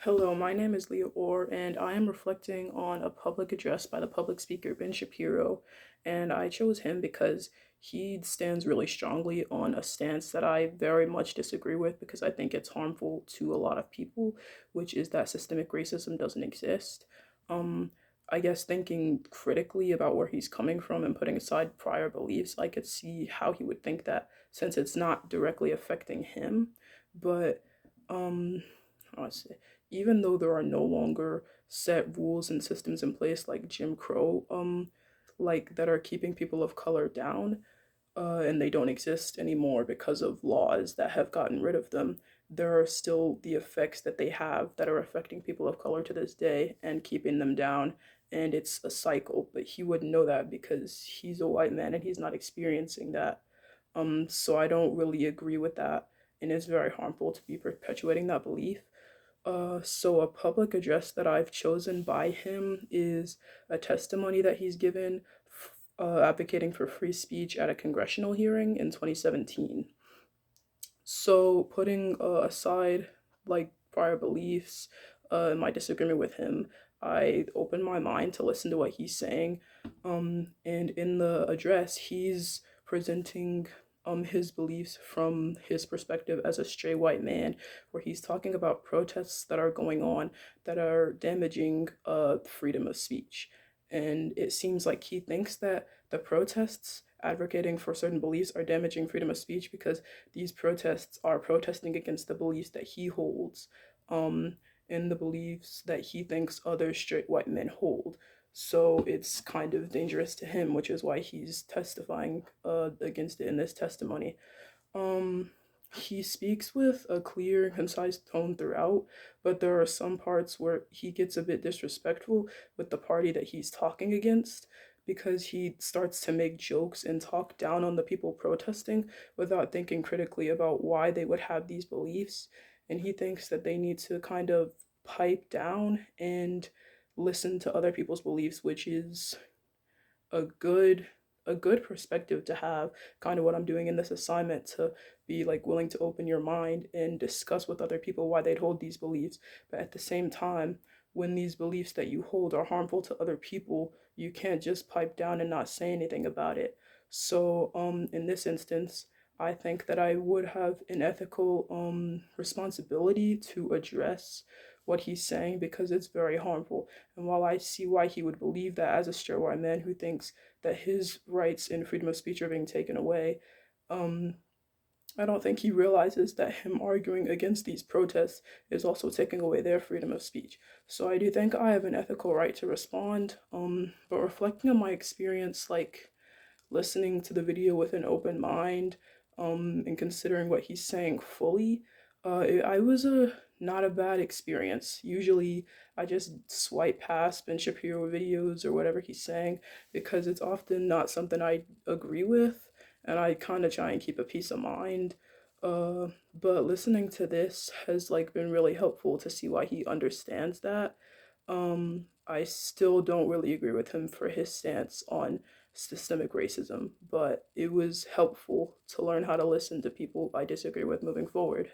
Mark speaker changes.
Speaker 1: Hello, my name is Leah Orr, and I am reflecting on a public address by the public speaker Ben Shapiro. And I chose him because he stands really strongly on a stance that I very much disagree with because I think it's harmful to a lot of people, which is that systemic racism doesn't exist. Um, I guess thinking critically about where he's coming from and putting aside prior beliefs, I could see how he would think that since it's not directly affecting him, but um, how do I say? Even though there are no longer set rules and systems in place like Jim Crow, like that are keeping people of color down, and they don't exist anymore because of laws that have gotten rid of them, there are still the effects that they have that are affecting people of color to this day and keeping them down. And it's a cycle, but he wouldn't know that because he's a white man and he's not experiencing that. So I don't really agree with that, and it's very harmful to be perpetuating that belief. So a public address that I've chosen by him is a testimony that he's given advocating for free speech at a congressional hearing in 2017. So putting aside like prior beliefs and my disagreement with him, I opened my mind to listen to what he's saying. And in the address, he's presenting his beliefs from his perspective as a straight white man, where he's talking about protests that are going on that are damaging freedom of speech. And it seems like he thinks that the protests advocating for certain beliefs are damaging freedom of speech because these protests are protesting against the beliefs that he holds, um, and the beliefs that he thinks other straight white men hold. So it's kind of dangerous to him, which is why he's testifying against it in this testimony. Um, he speaks with a clear and concise tone throughout, but there are some parts where he gets a bit disrespectful with the party that he's talking against because he starts to make jokes and talk down on the people protesting without thinking critically about why they would have these beliefs. And he thinks that they need to kind of pipe down and listen to other people's beliefs, which is a good a good perspective to have, kind of what I'm doing in this assignment, to be like willing to open your mind and discuss with other people why they'd hold these beliefs. But at the same time, when these beliefs that you hold are harmful to other people, you can't just pipe down and not say anything about it. So in this instance, I think that I would have an ethical responsibility to address what he's saying because it's very harmful. And while I see why he would believe that as a straight white man who thinks that his rights and freedom of speech are being taken away, um, I don't think he realizes that him arguing against these protests is also taking away their freedom of speech. So I do think I have an ethical right to respond. But reflecting on my experience, like listening to the video with an open mind, and considering what he's saying fully, I was a not a bad experience. Usually, I just swipe past Ben Shapiro videos or whatever he's saying because it's often not something I agree with, and I kind of try and keep a peace of mind. But listening to this has like been really helpful to see why he understands that. I still don't really agree with him for his stance on systemic racism, but it was helpful to learn how to listen to people I disagree with moving forward.